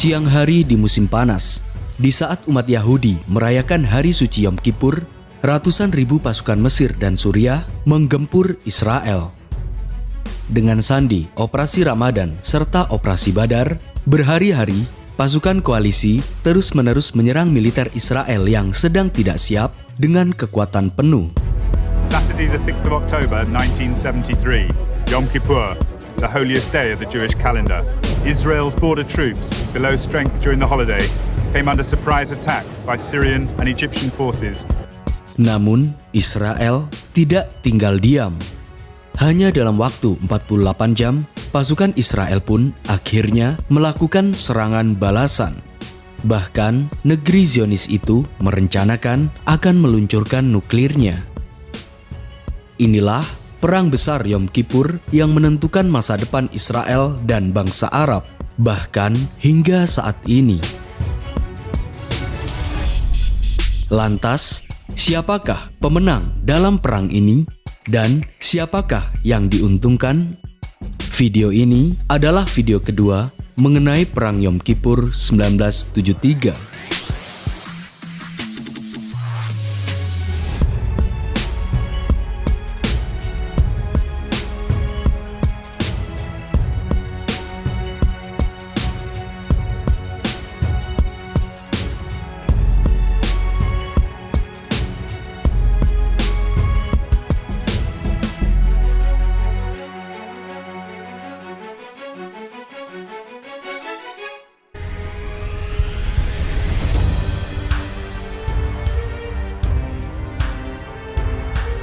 Siang hari di musim panas, di saat umat Yahudi merayakan hari suci Yom Kippur, ratusan ribu pasukan Mesir dan Suriah menggempur Israel. Dengan sandi Operasi Ramadan serta Operasi Badar, berhari-hari pasukan koalisi terus-menerus menyerang militer Israel yang sedang tidak siap dengan kekuatan penuh. Saturday the 6th of October 1973, Yom Kippur, the holiest day of the Jewish calendar. Israel's border troops, below strength during the holiday, came under surprise attack by Syrian and Egyptian forces. Namun, Israel tidak tinggal diam. Hanya dalam waktu 48 jam, pasukan Israel pun akhirnya melakukan serangan balasan. Bahkan, negeri Zionis itu merencanakan akan meluncurkan nuklirnya. Inilah Perang Besar Yom Kippur yang menentukan masa depan Israel dan bangsa Arab, bahkan hingga saat ini. Lantas, siapakah pemenang dalam perang ini dan siapakah yang diuntungkan? Video ini adalah video kedua mengenai Perang Yom Kippur 1973.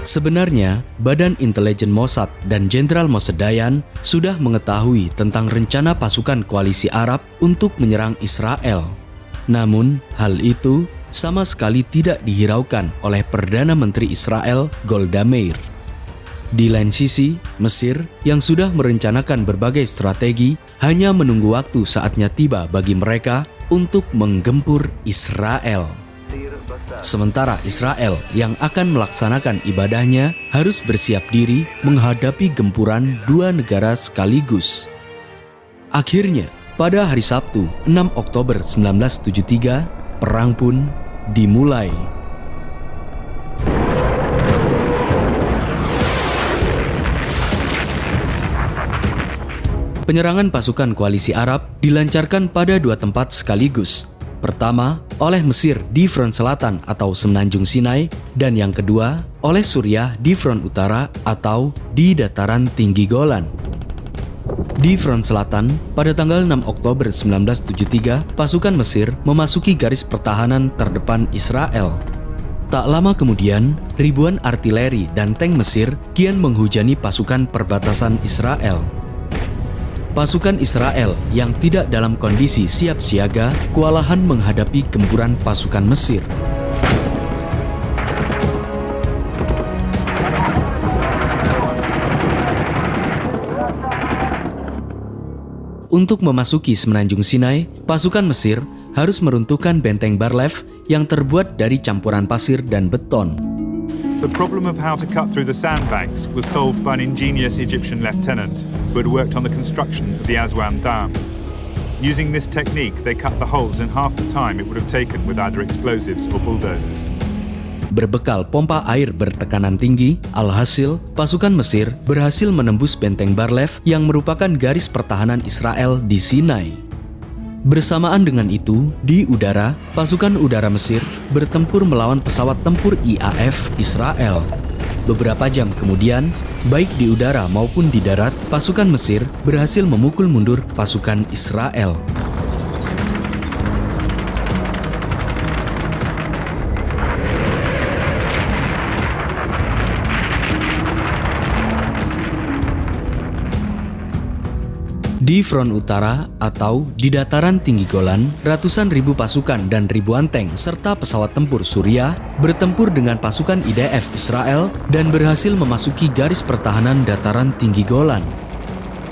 Sebenarnya, Badan Intelijen Mossad dan Jenderal Moshe Dayan sudah mengetahui tentang rencana pasukan koalisi Arab untuk menyerang Israel. Namun, hal itu sama sekali tidak dihiraukan oleh Perdana Menteri Israel Golda Meir. Di lain sisi, Mesir yang sudah merencanakan berbagai strategi hanya menunggu waktu saatnya tiba bagi mereka untuk menggempur Israel. Sementara Israel yang akan melaksanakan ibadahnya harus bersiap diri menghadapi gempuran dua negara sekaligus. Akhirnya, pada hari Sabtu 6 Oktober 1973, perang pun dimulai. Penyerangan pasukan koalisi Arab dilancarkan pada dua tempat sekaligus. Pertama, oleh Mesir di front selatan atau Semenanjung Sinai, dan yang kedua, oleh Suriah di front utara atau di dataran tinggi Golan. Di front selatan, pada tanggal 6 Oktober 1973, pasukan Mesir memasuki garis pertahanan terdepan Israel. Tak lama kemudian, ribuan artileri dan tank Mesir kian menghujani pasukan perbatasan Israel. Pasukan Israel yang tidak dalam kondisi siap siaga kewalahan menghadapi gempuran pasukan Mesir. Untuk memasuki Semenanjung Sinai, pasukan Mesir harus meruntuhkan benteng Bar-Lev yang terbuat dari campuran pasir dan beton. The problem of how to cut through the sandbanks was solved by an ingenious Egyptian lieutenant who had worked on the construction of the Aswan Dam. Using this technique, they cut the holes in half the time it would have taken with either explosives or bulldozers. Berbekal pompa air bertekanan tinggi, alhasil pasukan Mesir berhasil menembus benteng Bar-Lev yang merupakan garis pertahanan Israel di Sinai. Bersamaan dengan itu, di udara, pasukan udara Mesir bertempur melawan pesawat tempur IAF Israel. Beberapa jam kemudian, baik di udara maupun di darat, pasukan Mesir berhasil memukul mundur pasukan Israel. Di front utara atau di dataran tinggi Golan, ratusan ribu pasukan dan ribuan tank serta pesawat tempur Suriah bertempur dengan pasukan IDF Israel dan berhasil memasuki garis pertahanan dataran tinggi Golan.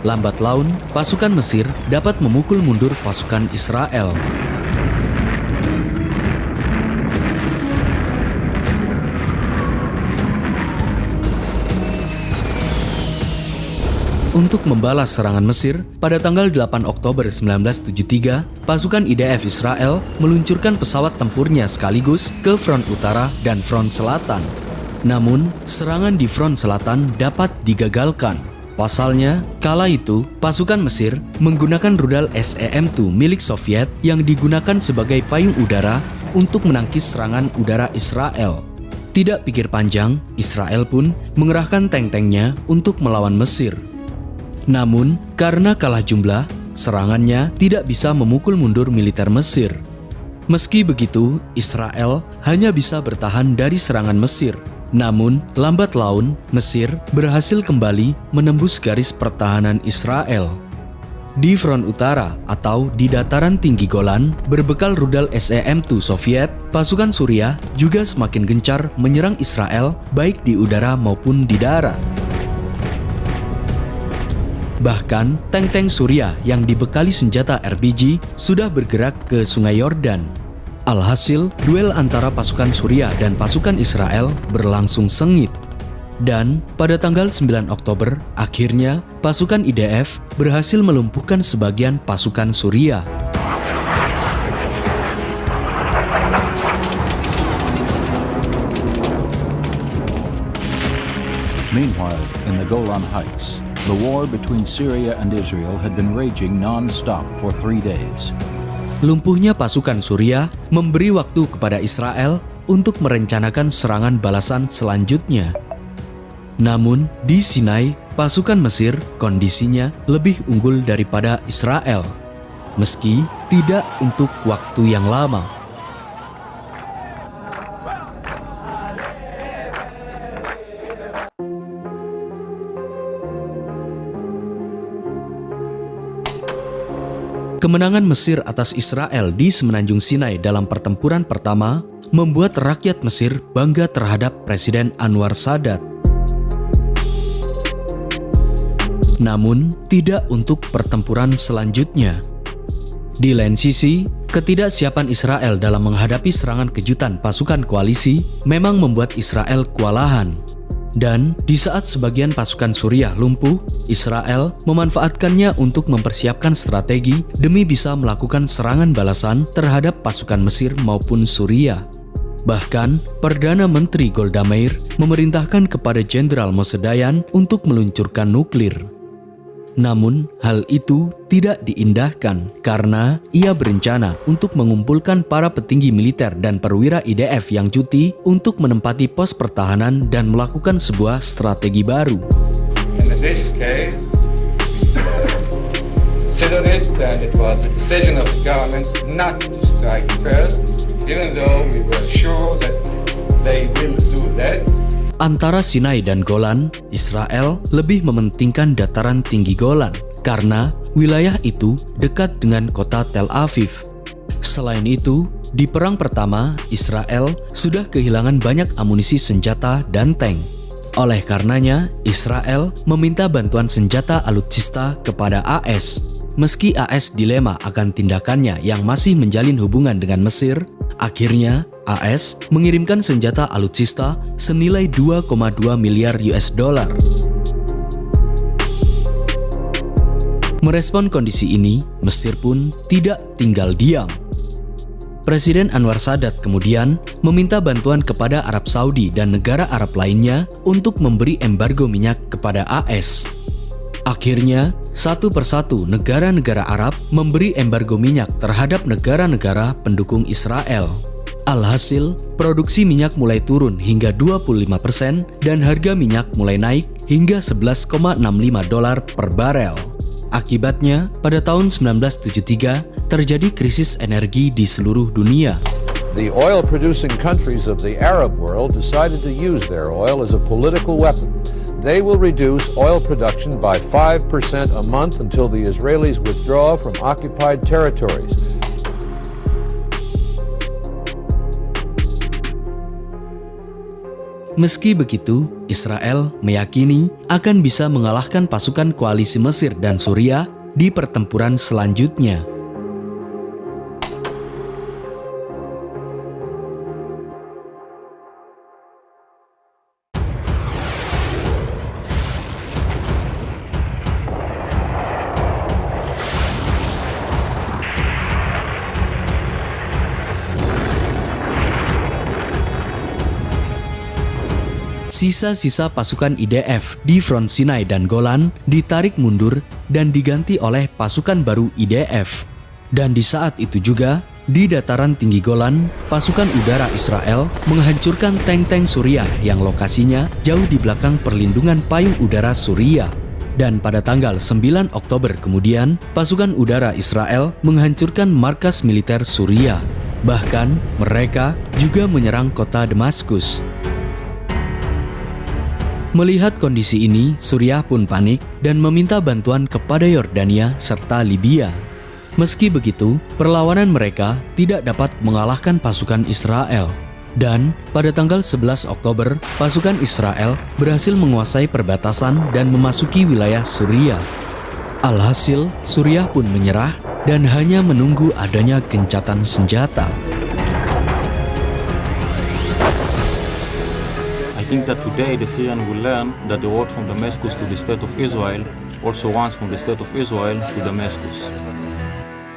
Lambat laun, pasukan Mesir dapat memukul mundur pasukan Israel. untuk membalas serangan Mesir, pada tanggal 8 Oktober 1973, pasukan IDF Israel meluncurkan pesawat tempurnya sekaligus ke front utara dan front selatan. Namun, serangan di front selatan dapat digagalkan. Pasalnya, kala itu, pasukan Mesir menggunakan rudal SEM-2 milik Soviet yang digunakan sebagai payung udara untuk menangkis serangan udara Israel. Tidak pikir panjang, Israel pun mengerahkan tank-tanknya untuk melawan Mesir. Namun, karena kalah jumlah, serangannya tidak bisa memukul mundur militer Mesir. Meski begitu, Israel hanya bisa bertahan dari serangan Mesir. Namun, lambat laun, Mesir berhasil kembali menembus garis pertahanan Israel. Di front utara atau di dataran tinggi Golan, berbekal rudal SEM-2 Soviet, pasukan Suriah juga semakin gencar menyerang Israel baik di udara maupun di darat. Bahkan, tank-tank Suriah yang dibekali senjata RPG sudah bergerak ke Sungai Yordan. Alhasil, duel antara pasukan Suriah dan pasukan Israel berlangsung sengit. Dan pada tanggal 9 Oktober, akhirnya pasukan IDF berhasil melumpuhkan sebagian pasukan Suriah. Meanwhile, in the Golan Heights, the war between Syria and Israel had been raging non-stop for 3 days. Lumpuhnya pasukan Suriah memberi waktu kepada Israel untuk merencanakan serangan balasan selanjutnya. Namun, di Sinai, pasukan Mesir kondisinya lebih unggul daripada Israel, meski tidak untuk waktu yang lama. Kemenangan Mesir atas Israel di Semenanjung Sinai dalam pertempuran pertama membuat rakyat Mesir bangga terhadap Presiden Anwar Sadat. Namun, tidak untuk pertempuran selanjutnya. Di lain sisi, ketidaksiapan Israel dalam menghadapi serangan kejutan pasukan koalisi memang membuat Israel kewalahan. Dan di saat sebagian pasukan Suriah lumpuh, Israel memanfaatkannya untuk mempersiapkan strategi demi bisa melakukan serangan balasan terhadap pasukan Mesir maupun Suriah. Bahkan, Perdana Menteri Golda Meir memerintahkan kepada Jenderal Moshe Dayan untuk meluncurkan nuklir. Namun, hal itu tidak diindahkan karena ia berencana untuk mengumpulkan para petinggi militer dan perwira IDF yang cuti untuk menempati pos pertahanan dan melakukan sebuah strategi baru. In this case, considered it that it was the decision of the government not to strike first, even though we were sure that they will do that. Antara Sinai dan Golan, Israel lebih mementingkan dataran tinggi Golan karena wilayah itu dekat dengan kota Tel Aviv. Selain itu, di perang pertama, Israel sudah kehilangan banyak amunisi senjata dan tank. Oleh karenanya, Israel meminta bantuan senjata alutsista kepada AS. Meski AS dilema akan tindakannya yang masih menjalin hubungan dengan Mesir, akhirnya AS mengirimkan senjata alutsista senilai 2,2 miliar US dollar. Merespon kondisi ini, Mesir pun tidak tinggal diam. Presiden Anwar Sadat kemudian meminta bantuan kepada Arab Saudi dan negara Arab lainnya untuk memberi embargo minyak kepada AS. Akhirnya, satu persatu negara-negara Arab memberi embargo minyak terhadap negara-negara pendukung Israel. Alhasil, produksi minyak mulai turun hingga 25% dan harga minyak mulai naik hingga 11,65 dolar per barel. Akibatnya, pada tahun 1973 terjadi krisis energi di seluruh dunia. The oil-producing countries of the Arab world decided to use their oil as a political weapon. They will reduce oil production by 5% a month until the Israelis withdraw from occupied territories. Meski begitu, Israel meyakini akan bisa mengalahkan pasukan koalisi Mesir dan Suriah di pertempuran selanjutnya. sisa-sisa pasukan IDF di front Sinai dan Golan ditarik mundur dan diganti oleh pasukan baru IDF. Dan di saat itu juga, di dataran tinggi Golan, pasukan udara Israel menghancurkan tank-tank Suriah yang lokasinya jauh di belakang perlindungan payung udara Suriah. Dan pada tanggal 9 Oktober kemudian, pasukan udara Israel menghancurkan markas militer Suriah. Bahkan, mereka juga menyerang kota Damaskus. Melihat kondisi ini, Suriah pun panik dan meminta bantuan kepada Yordania serta Libya. Meski begitu, perlawanan mereka tidak dapat mengalahkan pasukan Israel. Dan pada tanggal 11 Oktober, pasukan Israel berhasil menguasai perbatasan dan memasuki wilayah Suriah. Alhasil, Suriah pun menyerah dan hanya menunggu adanya gencatan senjata. I think that today the Syrian will learn that the road from Damascus to the state of Israel also runs from the state of Israel to Damascus.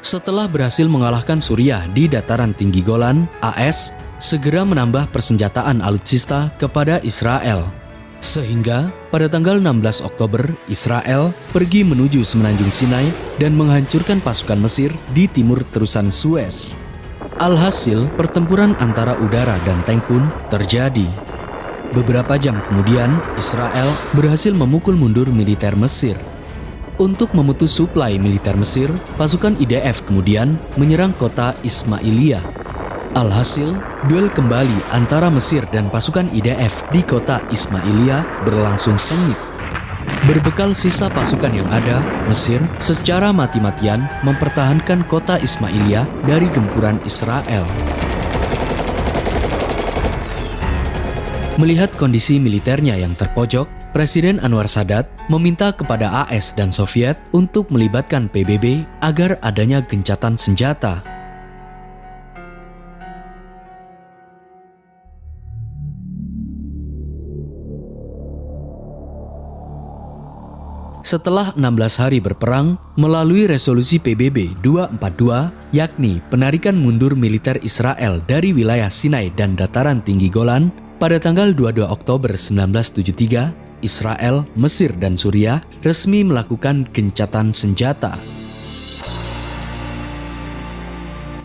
Setelah berhasil mengalahkan Suriah di dataran tinggi Golan, AS segera menambah persenjataan alutsista kepada Israel. Sehingga pada tanggal 16 Oktober, Israel pergi menuju semenanjung Sinai dan menghancurkan pasukan Mesir di timur terusan Suez. Alhasil, pertempuran antara udara dan tank pun terjadi. Beberapa jam kemudian, Israel berhasil memukul mundur militer Mesir. Untuk memutus suplai militer Mesir, pasukan IDF kemudian menyerang kota Ismailia. Alhasil, duel kembali antara Mesir dan pasukan IDF di kota Ismailia berlangsung sengit. Berbekal sisa pasukan yang ada, Mesir secara mati-matian mempertahankan kota Ismailia dari gempuran Israel. Melihat kondisi militernya yang terpojok, Presiden Anwar Sadat meminta kepada AS dan Soviet untuk melibatkan PBB agar adanya gencatan senjata. Setelah 16 hari berperang, melalui resolusi PBB 242, yakni penarikan mundur militer Israel dari wilayah Sinai dan dataran tinggi Golan, pada tanggal 22 Oktober 1973, Israel, Mesir, dan Suriah resmi melakukan gencatan senjata.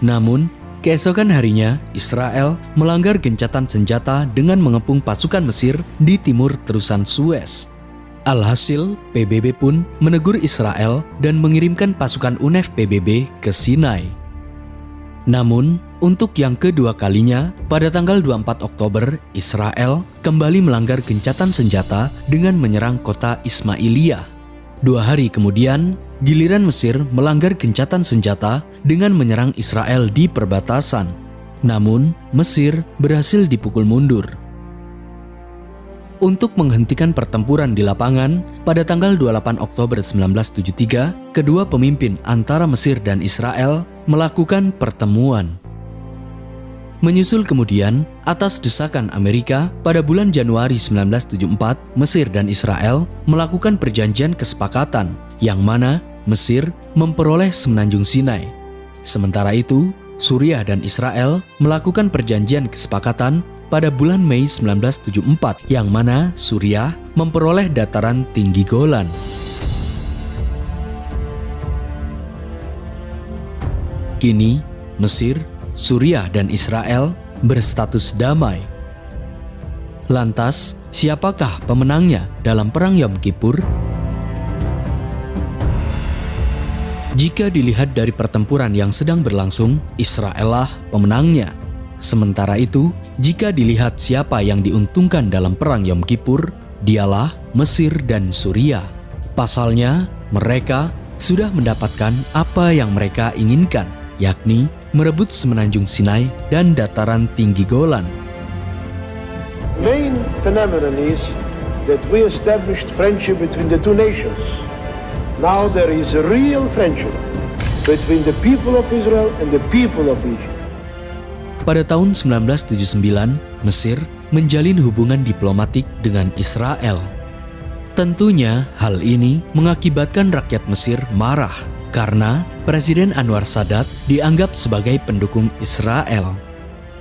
Namun, keesokan harinya, Israel melanggar gencatan senjata dengan mengepung pasukan Mesir di timur terusan Suez. Alhasil, PBB pun menegur Israel dan mengirimkan pasukan UNEF PBB ke Sinai. Namun, untuk yang kedua kalinya, pada tanggal 24 Oktober, Israel kembali melanggar gencatan senjata dengan menyerang kota Ismailia. 2 hari kemudian, giliran Mesir melanggar gencatan senjata dengan menyerang Israel di perbatasan. Namun, Mesir berhasil dipukul mundur. Untuk menghentikan pertempuran di lapangan, pada tanggal 28 Oktober 1973, kedua pemimpin antara Mesir dan Israel melakukan pertemuan. Menyusul kemudian, atas desakan Amerika, pada bulan Januari 1974, Mesir dan Israel melakukan perjanjian kesepakatan, yang mana Mesir memperoleh semenanjung Sinai. Sementara itu, Suriah dan Israel melakukan perjanjian kesepakatan pada bulan Mei 1974, yang mana Suriah memperoleh dataran tinggi Golan. Kini, Mesir, Suriah, dan Israel berstatus damai. Lantas, siapakah pemenangnya dalam Perang Yom Kippur? Jika dilihat dari pertempuran yang sedang berlangsung, Israel lah pemenangnya. Sementara itu, jika dilihat siapa yang diuntungkan dalam Perang Yom Kippur, dialah Mesir dan Suriah. Pasalnya, mereka sudah mendapatkan apa yang mereka inginkan, yakni merebut semenanjung Sinai dan dataran tinggi Golan. Main phenomenon is that we established friendship between the two nations. Now there is a real friendship between the people of Israel and the people of Egypt. Pada tahun 1979, Mesir menjalin hubungan diplomatik dengan Israel. Tentunya hal ini mengakibatkan rakyat Mesir marah karena Presiden Anwar Sadat dianggap sebagai pendukung Israel.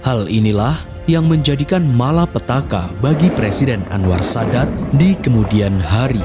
Hal inilah yang menjadikan malapetaka bagi Presiden Anwar Sadat di kemudian hari.